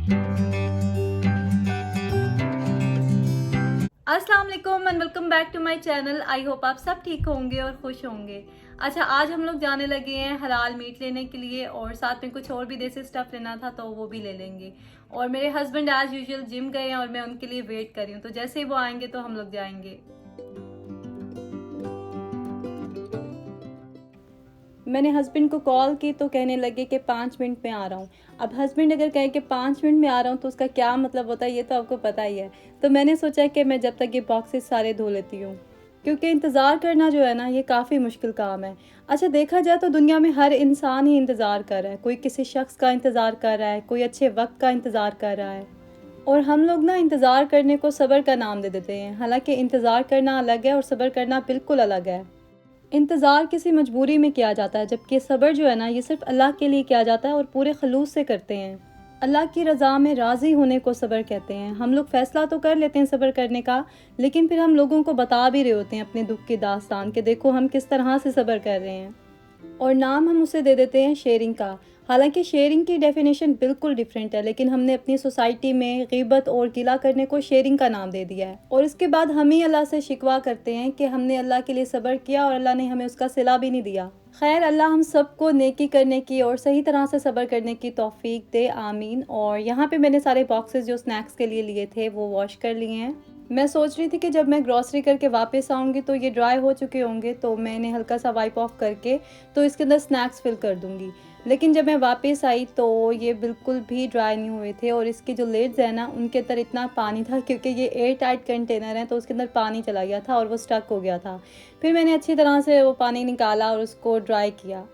अस्सलाम वालेकुम and welcome back to my channel. I hope आप सब ठीक होंगे और खुश होंगे। अच्छा, आज हम लोग जाने लगे हैं हलाल मीट लेने के लिए और साथ में कुछ और भी देसी स्टफ लेना था तो वो भी ले लेंगे। और मेरे हस्बैंड एज यूजुअल जिम गए हैं और मैं उनके लिए वेट कर रही हूँ, तो जैसे ही वो आएंगे तो हम लोग जाएंगे। मैंने हस्बैंड को कॉल की तो कहने लगे कि 5 मिनट में आ रहा हूँ। अब हस्बैंड अगर कहे कि 5 मिनट में आ रहा हूँ तो उसका क्या मतलब होता है ये तो आपको पता ही है। तो मैंने सोचा कि मैं जब तक ये बॉक्सेस सारे धो लेती हूँ, क्योंकि इंतज़ार करना जो है ना ये काफ़ी मुश्किल काम है। अच्छा, देखा जाए तो दुनिया में हर इंसान ही इंतज़ार कर रहा है, कोई किसी शख्स का इंतज़ार कर रहा है, कोई अच्छे वक्त का इंतज़ार कर रहा है। और हम लोग ना इंतज़ार करने को सब्र का नाम दे देते हैं, हालांकि इंतज़ार करना अलग है और सब्र करना बिल्कुल अलग है। इंतज़ार किसी मजबूरी में किया जाता है, जबकि सब्र जो है ना ये सिर्फ़ अल्लाह के लिए किया जाता है और पूरे खलूस से करते हैं। अल्लाह की रज़ा में राज़ी होने को सब्र कहते हैं। हम लोग फ़ैसला तो कर लेते हैं सब्र करने का, लेकिन फिर हम लोगों को बता भी रहे होते हैं अपने दुःख की दास्तान कि देखो हम किस तरह से सब्र कर रहे हैं। और नाम हम उसे दे देते हैं शेयरिंग का। हालाँकि शेयरिंग की डेफ़िनेशन बिल्कुल डिफरेंट है, लेकिन हमने अपनी सोसाइटी में ग़ीबत और गिला करने को शेयरिंग का नाम दे दिया है। और इसके बाद हम ही अल्लाह से शिकवा करते हैं कि हमने अल्लाह के लिए सब्र किया और अल्लाह ने हमें उसका सिला भी नहीं दिया। खैर, अल्लाह हम सबको नेकी करने की और सही तरह से सब्र करने की तौफ़ीक दे, आमीन। और यहाँ पे मैंने सारे बॉक्सेस जो स्नैक्स के लिए लिए थे वो वॉश कर लिए हैं। मैं सोच रही थी कि जब मैं ग्रॉसरी करके वापस आऊँगी तो ये ड्राई हो चुके होंगे, तो मैं इन्हें हल्का सा वाइप ऑफ करके तो इसके अंदर स्नैक्स फिल कर दूँगी। लेकिन जब मैं वापस आई तो ये बिल्कुल भी ड्राई नहीं हुए थे और इसके जो लिड्स हैं ना उनके अंदर इतना पानी था, क्योंकि ये एयर टाइट कंटेनर है तो उसके अंदर पानी चला गया था और वो स्टक हो गया था। फिर मैंने अच्छी तरह से वो पानी निकाला और उसको ड्राई किया।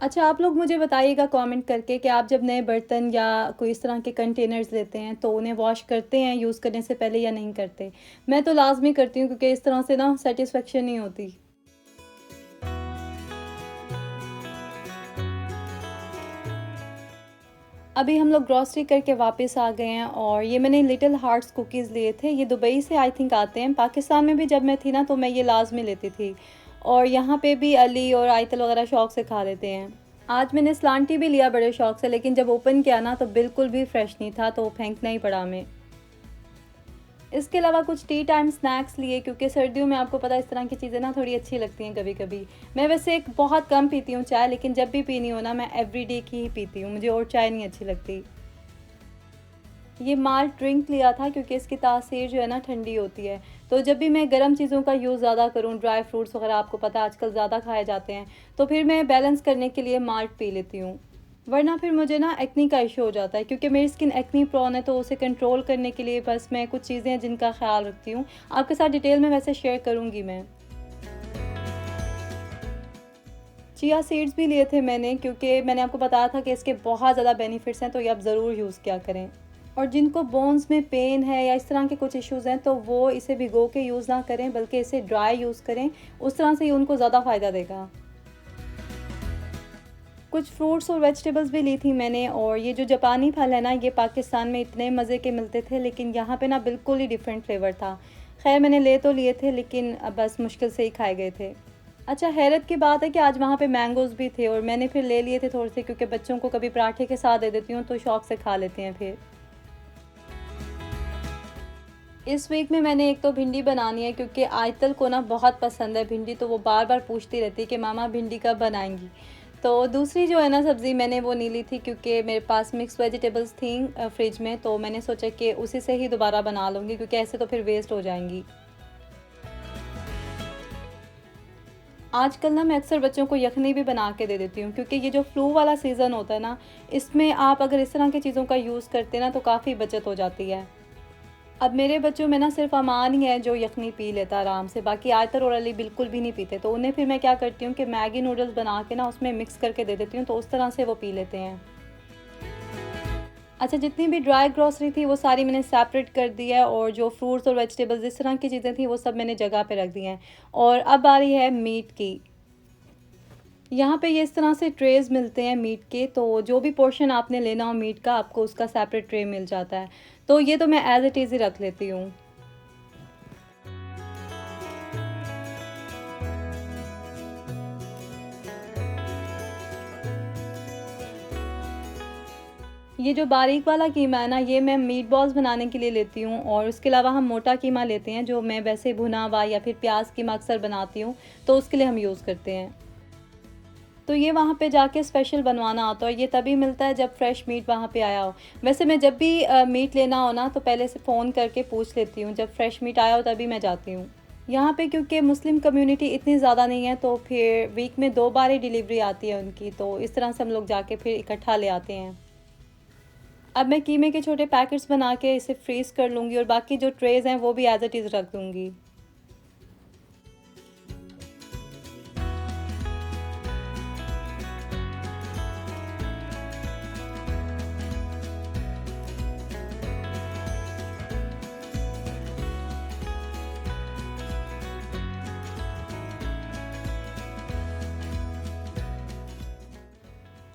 अच्छा, आप लोग मुझे बताइएगा कमेंट करके कि आप जब नए बर्तन या कोई इस तरह के कंटेनर्स लेते हैं तो उन्हें वॉश करते हैं यूज़ करने से पहले या नहीं करते। मैं तो लाज़मी करती हूँ, क्योंकि इस तरह से ना सैटिस्फैक्शन नहीं होती। अभी हम लोग ग्रॉसरी करके वापस आ गए हैं और ये मैंने लिटिल हार्ट्स कुकीज़ लिए थे। ये दुबई से आई थिंक आते हैं। पाकिस्तान में भी जब मैं थी ना तो मैं ये लाज़मी लेती थी। और यहाँ पे भी अली और आयतल वगैरह शौक़ से खा लेते हैं। आज मैंने स्लांटी भी लिया बड़े शौक़ से, लेकिन जब ओपन किया ना तो बिल्कुल भी फ्रेश नहीं था, तो फेंकना ही पड़ा हमें। इसके अलावा कुछ टी टाइम स्नैक्स लिए, क्योंकि सर्दियों में आपको पता है इस तरह की चीज़ें ना थोड़ी अच्छी लगती हैं कभी-कभी। मैं वैसे एक बहुत कम पीती हूँ चाय, लेकिन जब भी पीनी हो ना मैं एवरीडे की ही पीती हूँ, मुझे और चाय नहीं अच्छी लगती। ये माल्ट ड्रिंक लिया था क्योंकि इसकी तासीर जो है ना ठंडी होती है। तो जब भी मैं गर्म चीज़ों का यूज़ ज़्यादा करूँ, ड्राई फ्रूट्स वग़ैरह आपको पता है आजकल ज़्यादा खाए जाते हैं, तो फिर मैं बैलेंस करने के लिए माल्ट पी लेती हूँ। वरना फिर मुझे ना एक्ने का इशू हो जाता है, क्योंकि मेरी स्किन एक्ने प्रोन है, तो उसे कंट्रोल करने के लिए बस मैं कुछ चीज़ें हैं जिनका ख़्याल रखती हूँ। आपके साथ डिटेल में वैसे शेयर करूँगी मैं। चिया सीड्स भी लिए थे मैंने, क्योंकि मैंने आपको बताया था कि इसके बहुत ज़्यादा बेनिफिट्स हैं, तो ये आप ज़रूर यूज़ किया करें। और जिनको बोन्स में पेन है या इस तरह के कुछ इश्यूज़ हैं तो वो इसे भिगो के यूज़ ना करें, बल्कि इसे ड्राई यूज़ करें, उस तरह से ये उनको ज़्यादा फ़ायदा देगा। कुछ फ्रूट्स और वेजिटेबल्स भी ली थी मैंने। और ये जो जापानी फल है ना ये पाकिस्तान में इतने मज़े के मिलते थे, लेकिन यहाँ पे ना बिल्कुल ही डिफरेंट फ्लेवर था। खैर, मैंने ले तो लिए थे, लेकिन बस मुश्किल से ही खाए गए थे। अच्छा, हैरत की बात है कि आज वहाँ पे मैंगोज़ भी थे और मैंने फिर ले लिए थे थोड़े से, क्योंकि बच्चों को कभी पराठे के साथ दे देती हूँ तो शौक़ से खा लेते हैं फिर। इस वीक में मैंने एक तो भिंडी बनानी है, क्योंकि आयतल को ना बहुत पसंद है भिंडी, तो वो बार-बार पूछती रहती है कि मामा भिंडी कब बनाएँगी? तो दूसरी जो है ना सब्ज़ी मैंने वो नहीं ली थी, क्योंकि मेरे पास मिक्स वेजिटेबल्स थी फ्रिज में, तो मैंने सोचा कि उसी से ही दोबारा बना लूँगी, क्योंकि ऐसे तो फिर वेस्ट हो जाएँगी। आजकल ना मैं अक्सर बच्चों को यखनी भी बना के दे देती हूँ, क्योंकि ये जो फ्लू वाला सीज़न होता है ना, इसमें आप अगर इस तरह की चीज़ों का यूज़ करते हैं ना तो काफ़ी बचत हो जाती है। अब मेरे बच्चों में ना सिर्फ़ अमान ही है जो यखनी पी लेता आराम से, बाकी आयतर और अली बिल्कुल भी नहीं पीते। तो उन्हें फिर मैं क्या करती हूँ कि मैगी नूडल्स बना के ना उसमें मिक्स करके दे देती हूँ, तो उस तरह से वो पी लेते हैं। अच्छा, जितनी भी ड्राई ग्रॉसरी थी वो सारी मैंने सेपरेट कर दी है, और जो फ्रूट्स और वेजिटेबल्स इस तरह की चीज़ें थी वो सब मैंने जगह पे रख दी हैं। और अब बारी है मीट की। यहाँ पे ये इस तरह से ट्रेज़ मिलते हैं मीट के, तो जो भी पोर्शन आपने लेना हो मीट का, आपको उसका सेपरेट ट्रे मिल जाता है। तो ये तो मैं एज़ इट इज़ ही रख लेती हूँ। ये जो बारीक वाला कीमा है ना, ये मैं मीट बॉल्स बनाने के लिए लेती हूँ, और उसके अलावा हम मोटा कीमा लेते हैं जो मैं वैसे भुना हुआ या फिर प्याज कीमा अक्सर बनाती हूँ, तो उसके लिए हम यूज़ करते हैं। तो ये वहाँ पे जाके स्पेशल बनवाना होता है, और ये तभी मिलता है जब फ्रेश मीट वहाँ पे आया हो। वैसे मैं जब भी मीट लेना हो ना, तो पहले से फ़ोन करके पूछ लेती हूँ, जब फ्रेश मीट आया हो तभी मैं जाती हूँ। यहाँ पे क्योंकि मुस्लिम कम्युनिटी इतनी ज़्यादा नहीं है, तो फिर वीक में 2 बार ही डिलीवरी आती है उनकी, तो इस तरह से हम लोग जाके फिर इकट्ठा ले आते हैं। अब मैं कीमे के छोटे पैकेट्स बना के इसे फ्रीज़ कर लूँगी, और बाकी जो ट्रेज़ हैं वो भी एज़ इट इज़ रख दूँगी।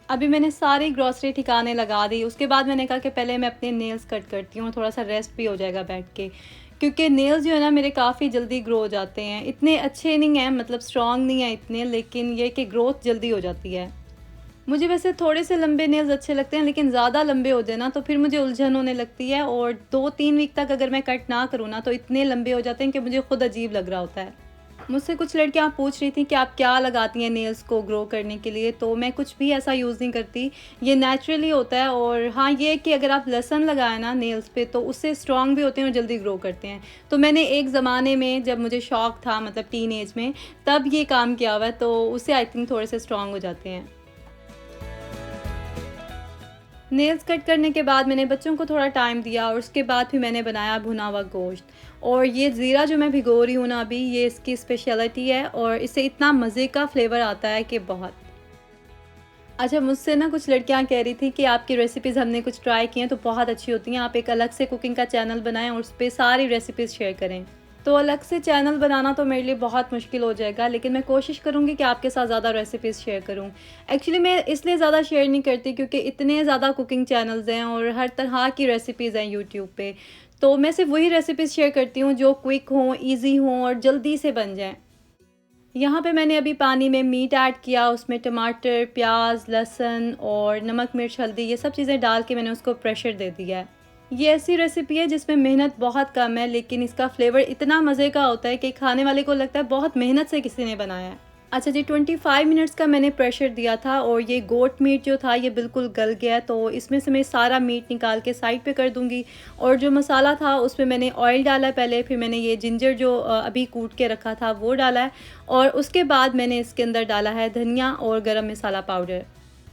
अभी मैंने सारी ग्रॉसरी ठिकाने लगा दी, उसके बाद मैंने कहा कि पहले मैं अपने नेल्स कट करती हूँ, थोड़ा-सा रेस्ट भी हो जाएगा बैठ के। क्योंकि नेल्स जो है ना मेरे काफ़ी जल्दी ग्रो हो जाते हैं, इतने अच्छे नहीं हैं, मतलब स्ट्रॉन्ग नहीं है इतने, लेकिन ये कि ग्रोथ जल्दी हो जाती है। मुझे वैसे थोड़े से लंबे नेल्स अच्छे लगते हैं, लेकिन ज़्यादा लंबे हो जाए ना तो फिर मुझे उलझन होने लगती है, और 2-3 वीक तक अगर मैं कट ना करूँ ना, तो इतने लंबे हो जाते हैं कि मुझे खुद अजीब लग रहा होता है। मुझसे कुछ लड़कियाँ पूछ रही थी कि आप क्या लगाती हैं नेल्स को ग्रो करने के लिए, तो मैं कुछ भी ऐसा यूज़ नहीं करती। ये नेचुरली होता है, और हाँ, ये है कि अगर आप लहसुन लगाएँ ना नेल्स पे, तो उससे स्ट्रॉन्ग भी होते हैं और जल्दी ग्रो करते हैं। तो मैंने एक ज़माने में जब मुझे शौक था, मतलब टीनेज में, तब ये काम किया हुआ है, तो उससे आई थिंक थोड़े से स्ट्रॉन्ग हो जाते हैं। नेल्स कट करने के बाद मैंने बच्चों को थोड़ा टाइम दिया, और उसके बाद फिर मैंने बनाया भुना हुआ गोश्त। और ये ज़ीरा जो मैं भिगो रही हूँ ना अभी, ये इसकी स्पेशलिटी है, और इससे इतना मज़े का फ्लेवर आता है कि बहुत। अच्छा, मुझसे ना कुछ लड़कियाँ कह रही थी कि आपकी रेसिपीज़ हमने कुछ ट्राई की हैं तो बहुत अच्छी होती हैं, आप एक अलग से कुकिंग का चैनल बनाएँ और उस पे सारी रेसिपीज़ शेयर करें। तो अलग से चैनल बनाना तो मेरे लिए बहुत मुश्किल हो जाएगा, लेकिन मैं कोशिश करूँगी कि आपके साथ ज़्यादा रेसिपीज़ शेयर करूँ। एक्चुअली मैं इसलिए ज़्यादा शेयर नहीं करती क्योंकि इतने ज़्यादा कुकिंग चैनल्स हैं और हर तरह की रेसिपीज़ हैं यूट्यूब पे। तो मैं सिर्फ़ वही रेसिपीज़ शेयर करती हूँ जो क्विक हों, ईज़ी हों और जल्दी से बन जाएँ। यहाँ पे मैंने अभी पानी में मीट ऐड किया, उसमें टमाटर, प्याज़, लहसुन और नमक, मिर्च, हल्दी, ये सब चीज़ें डाल के मैंने उसको प्रेशर दे दिया है। ये ऐसी रेसिपी है जिसमें मेहनत बहुत कम है, लेकिन इसका फ्लेवर इतना मज़े का होता है कि खाने वाले को लगता है बहुत मेहनत से किसी ने बनाया है। अच्छा जी, 25 मिनट्स का मैंने प्रेशर दिया था, और ये गोट मीट जो था ये बिल्कुल गल गया है, तो इसमें से मैं सारा मीट निकाल के साइड पे कर दूँगी। और जो मसाला था उसमें मैंने ऑयल डाला है पहले, फिर मैंने ये जिंजर जो अभी कूट के रखा था वो डाला है, और उसके बाद मैंने इसके अंदर डाला है धनिया और गरम मसाला पाउडर।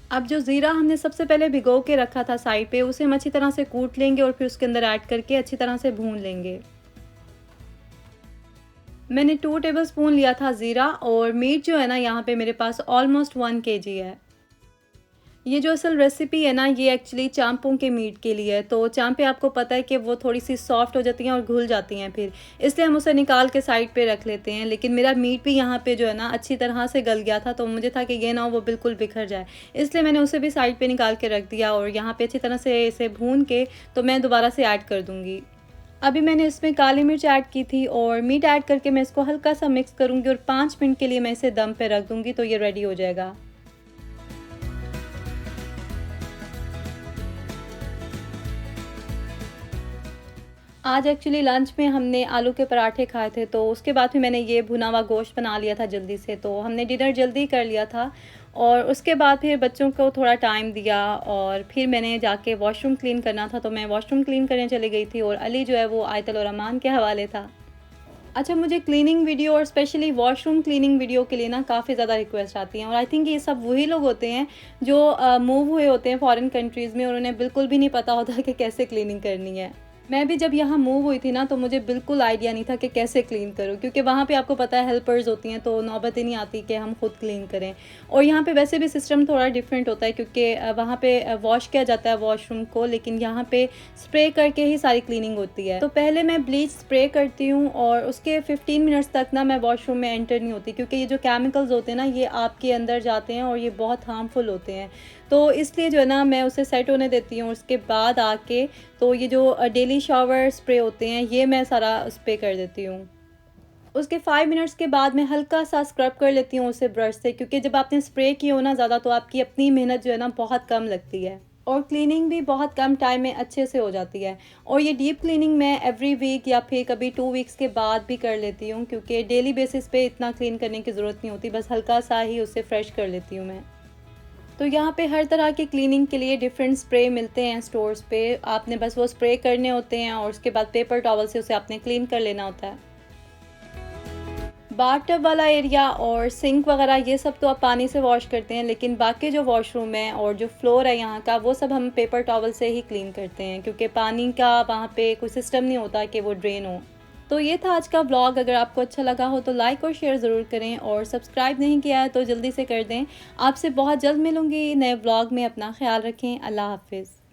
अब जो ज़ीरा हमने सबसे पहले भिगो के रखा था साइड पे, उसे हम अच्छी तरह से कूट लेंगे और फिर उसके अंदर ऐड करके अच्छी तरह से भून लेंगे। मैंने 2 टेबलस्पून लिया था ज़ीरा, और मीट जो है ना यहाँ पे मेरे पास ऑलमोस्ट 1 केजी है। ये जो असल रेसिपी है ना, ये एक्चुअली चांपों के मीट के लिए है, तो चांपें आपको पता है कि वो थोड़ी-सी सॉफ्ट हो जाती हैं और घुल जाती हैं फिर, इसलिए हम उसे निकाल के साइड पे रख लेते हैं। लेकिन मेरा मीट भी यहाँ पे जो है ना अच्छी तरह से गल गया था, तो मुझे था कि ये ना हो वो बिल्कुल बिखर जाए, इसलिए मैंने उसे भी साइड पे निकाल के रख दिया, और यहाँ पे अच्छी तरह से इसे भून के तो मैं दोबारा से ऐड कर दूँगी। अभी मैंने इसमें काली मिर्च ऐड की थी, और मीट ऐड करके मैं इसको हल्का-सा मिक्स करूँगी, और 5 मिनट के लिए मैं इसे दम पे रख दूँगी, तो ये रेडी हो जाएगा। आज एक्चुअली लंच में हमने आलू के पराठे खाए थे, तो उसके बाद फिर मैंने ये भुना हुआ गोश्त बना लिया था जल्दी से, तो हमने डिनर जल्दी कर लिया था। और उसके बाद फिर बच्चों को थोड़ा टाइम दिया, और फिर मैंने जाके वॉशरूम क्लीन करना था, तो मैं वॉशरूम क्लीन करने चली गई थी, और अली जो है वो आयतल और रहमान के हवाले था। अच्छा, मुझे क्लीनिंग वीडियो और स्पेशली वॉशरूम क्लीनिंग वीडियो के लिए ना काफ़ी ज़्यादा रिक्वेस्ट आती हैं, और आई थिंक ये सब वही लोग होते हैं जो मूव हुए होते हैं फॉरेन कंट्रीज़ में, और उन्हें बिल्कुल भी नहीं पता होता कि कैसे क्लीनिंग करनी है। मैं भी जब यहाँ मूव हुई थी ना, तो मुझे बिल्कुल आइडिया नहीं था कि कैसे क्लीन करूँ, क्योंकि वहाँ पे आपको पता है हेल्पर्स होती हैं, तो नौबत ही नहीं आती कि हम खुद क्लीन करें। और यहाँ पे वैसे भी सिस्टम थोड़ा डिफरेंट होता है, क्योंकि वहाँ पे वॉश किया जाता है वॉशरूम को, लेकिन यहाँ पे स्प्रे करके ही सारी क्लीनिंग होती है। तो पहले मैं ब्लीच स्प्रे करती हूँ, और उसके 15 मिनट्स तक ना मैं वॉशरूम में एंटर नहीं होती, क्योंकि ये जो केमिकल्स होते हैं ना, ये आपके अंदर जाते हैं और ये बहुत हार्मफुल होते हैं। तो इसलिए जो है ना मैं उसे सेट होने देती हूँ, उसके बाद आके तो ये जो डेली शावर स्प्रे होते हैं, ये मैं सारा उस पे कर देती हूँ। उसके 5 मिनट्स के बाद मैं हल्का-सा स्क्रब कर लेती हूँ उसे ब्रश से, क्योंकि जब आपने स्प्रे की हो ना ज़्यादा, तो आपकी अपनी मेहनत जो है ना बहुत कम लगती है। और क्लीनिंग भी बहुत कम टाइम में अच्छे से हो जाती है। और ये डीप क्लीनिंग मैं एवरी वीक या फिर कभी 2 वीक्स के बाद भी कर लेती हूँ, क्योंकि डेली बेसिस पे इतना क्लीन करने की ज़रूरत नहीं होती, बस हल्का-सा ही उसे फ्रेश कर लेती हूँ मैं। तो यहाँ पे हर तरह की क्लीनिंग के लिए डिफरेंट स्प्रे मिलते हैं स्टोर्स पे। आपने बस वो स्प्रे करने होते हैं और उसके बाद पेपर टॉवल से उसे आपने क्लीन कर लेना होता है। बाथटब वाला एरिया और सिंक वगैरह ये सब तो आप पानी से वॉश करते हैं, लेकिन बाकी जो वॉशरूम है और जो फ्लोर है यहाँ का, वो सब हम पेपर टॉवल से ही क्लीन करते हैं, क्योंकि पानी का वहाँ पे कोई सिस्टम नहीं होता कि वो ड्रेन हो। तो ये था आज का व्लॉग। अगर आपको अच्छा लगा हो तो लाइक और शेयर ज़रूर करें, और सब्सक्राइब नहीं किया है तो जल्दी से कर दें। आपसे बहुत जल्द मिलूँगी नए व्लॉग में। अपना ख़्याल रखें। अल्लाह हाफ़िज़।